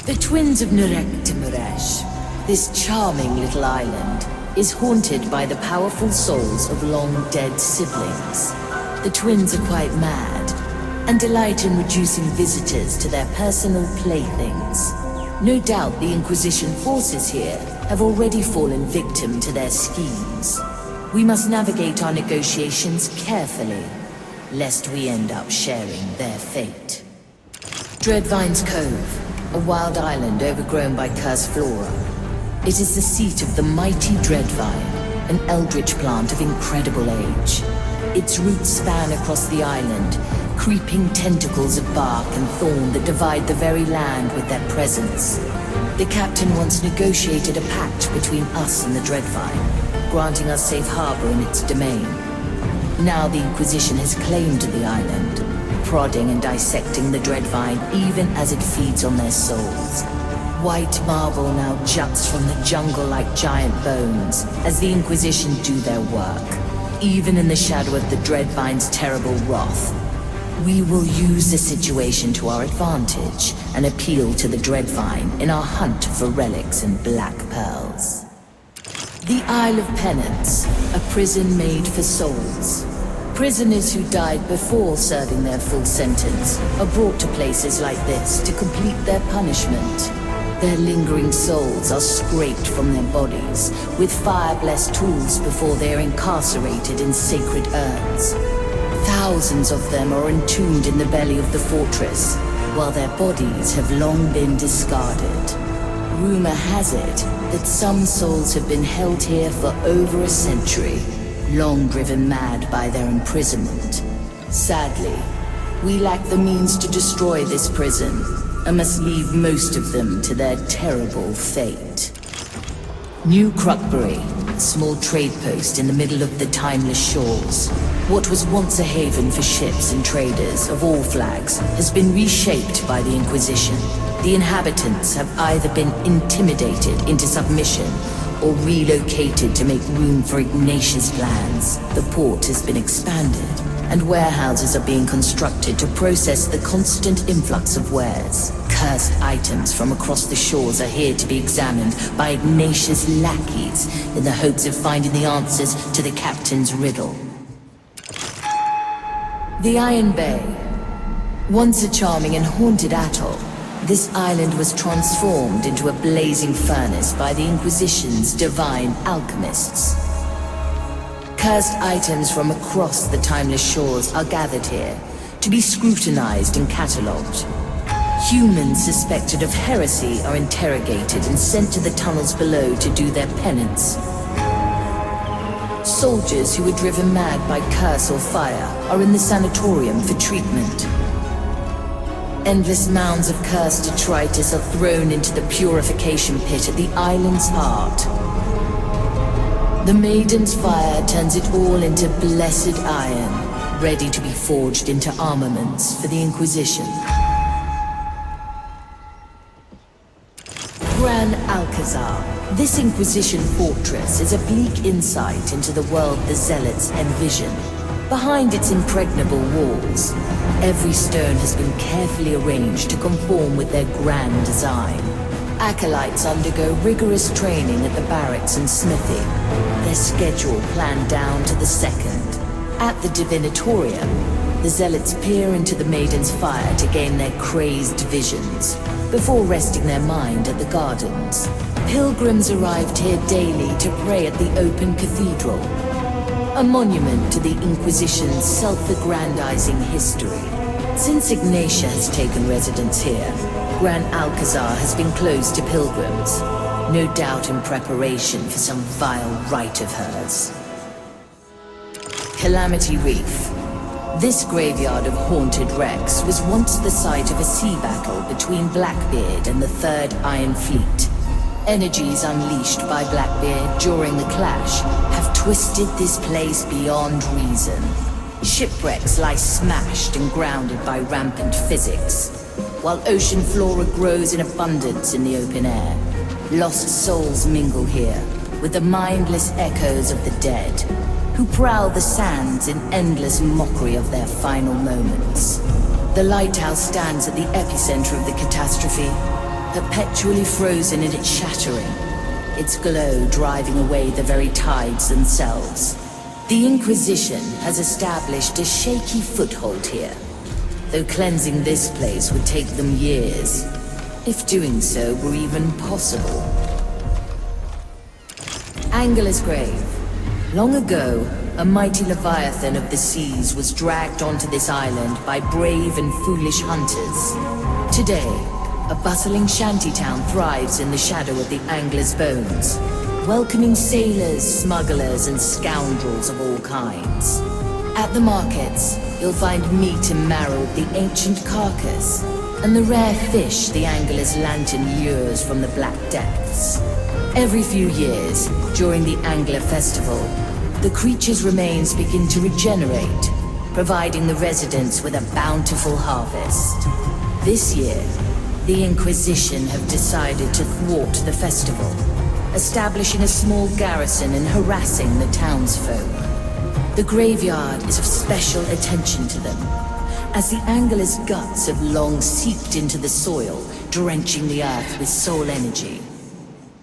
The twins of Nurek-Timuresh, this charming little island, is haunted by the powerful souls of long-dead siblings. The twins are quite mad, and delight in reducing visitors to their personal playthings. No doubt the Inquisition forces here have already fallen victim to their schemes. We must navigate our negotiations carefully, lest we end up sharing their fate. Dreadvine's Cove, a wild island overgrown by cursed flora. It is the seat of the mighty Dreadvine, an eldritch plant of incredible age. Its roots span across the island, creeping tentacles of bark and thorn that divide the very land with their presence. The captain once negotiated a pact between us and the Dreadvine, granting us safe harbor in its domain. Now the Inquisition has claimed the island, prodding and dissecting the Dreadvine even as it feeds on their souls. White marble now juts from the jungle like giant bones as the Inquisition do their work, even in the shadow of the Dreadvine's terrible wrath. We will use the situation to our advantage and appeal to the Dreadvine in our hunt for relics and black pearls. The Isle of Penance, a prison made for souls. Prisoners who died before serving their full sentence are brought to places like this to complete their punishment. Their lingering souls are scraped from their bodies with fire-blessed tools before they are incarcerated in sacred urns. Thousands of them are entombed in the belly of the fortress, while their bodies have long been discarded. Rumor has it that some souls have been held here for over a century, long driven mad by their imprisonment. Sadly, we lack the means to destroy this prison, and must leave most of them to their terrible fate. New Crockbury, a small trade post in the middle of the timeless shores. What was once a haven for ships and traders of all flags has been reshaped by the Inquisition. The inhabitants have either been intimidated into submission or relocated to make room for Ignatius' plans. The port has been expanded, and warehouses are being constructed to process the constant influx of wares. Cursed items from across the shores are here to be examined by Ignatius' lackeys in the hopes of finding the answers to the captain's riddle. The Iron Bay. Once a charming and haunted atoll, this island was transformed into a blazing furnace by the Inquisition's divine alchemists. Cursed items from across the timeless shores are gathered here to be scrutinized and catalogued. Humans suspected of heresy are interrogated and sent to the tunnels below to do their penance. Soldiers who were driven mad by curse or fire are in the sanatorium for treatment. Endless mounds of cursed detritus are thrown into the purification pit at the island's heart. The Maiden's fire turns it all into blessed iron, ready to be forged into armaments for the Inquisition. Gran Alcazar. This Inquisition fortress is a bleak insight into the world the Zealots envision. Behind its impregnable walls, every stone has been carefully arranged to conform with their grand design. Acolytes undergo rigorous training at the barracks and smithy, their schedule planned down to the second. At the Divinatorium, the Zealots peer into the Maiden's fire to gain their crazed visions, before resting their mind at the gardens. Pilgrims arrived here daily to pray at the open cathedral, a monument to the Inquisition's self-aggrandizing history. Since Ignatia has taken residence here, Gran Alcazar has been closed to pilgrims, no doubt in preparation for some vile rite of hers. Calamity Reef. This graveyard of haunted wrecks was once the site of a sea battle between Blackbeard and the Third Iron Fleet. Energies unleashed by Blackbeard during the clash have twisted this place beyond reason. Shipwrecks lie smashed and grounded by rampant physics, while ocean flora grows in abundance in the open air. Lost souls mingle here with the mindless echoes of the dead, who prowl the sands in endless mockery of their final moments. The lighthouse stands at the epicenter of the catastrophe, perpetually frozen in its shattering, its glow driving away the very tides themselves. The Inquisition has established a shaky foothold here, though cleansing this place would take them years, if doing so were even possible. Angela's grave. Long ago, a mighty leviathan of the seas was dragged onto this island by brave and foolish hunters. Today, a bustling shantytown thrives in the shadow of the angler's bones, welcoming sailors, smugglers, and scoundrels of all kinds. At the markets, you'll find meat and marrow of the ancient carcass, and the rare fish the angler's lantern lures from the black depths. Every few years, during the Angler Festival, the creature's remains begin to regenerate, providing the residents with a bountiful harvest. This year, the Inquisition have decided to thwart the festival, establishing a small garrison and harassing the townsfolk. The graveyard is of special attention to them, as the angler's guts have long seeped into the soil, drenching the earth with soul energy.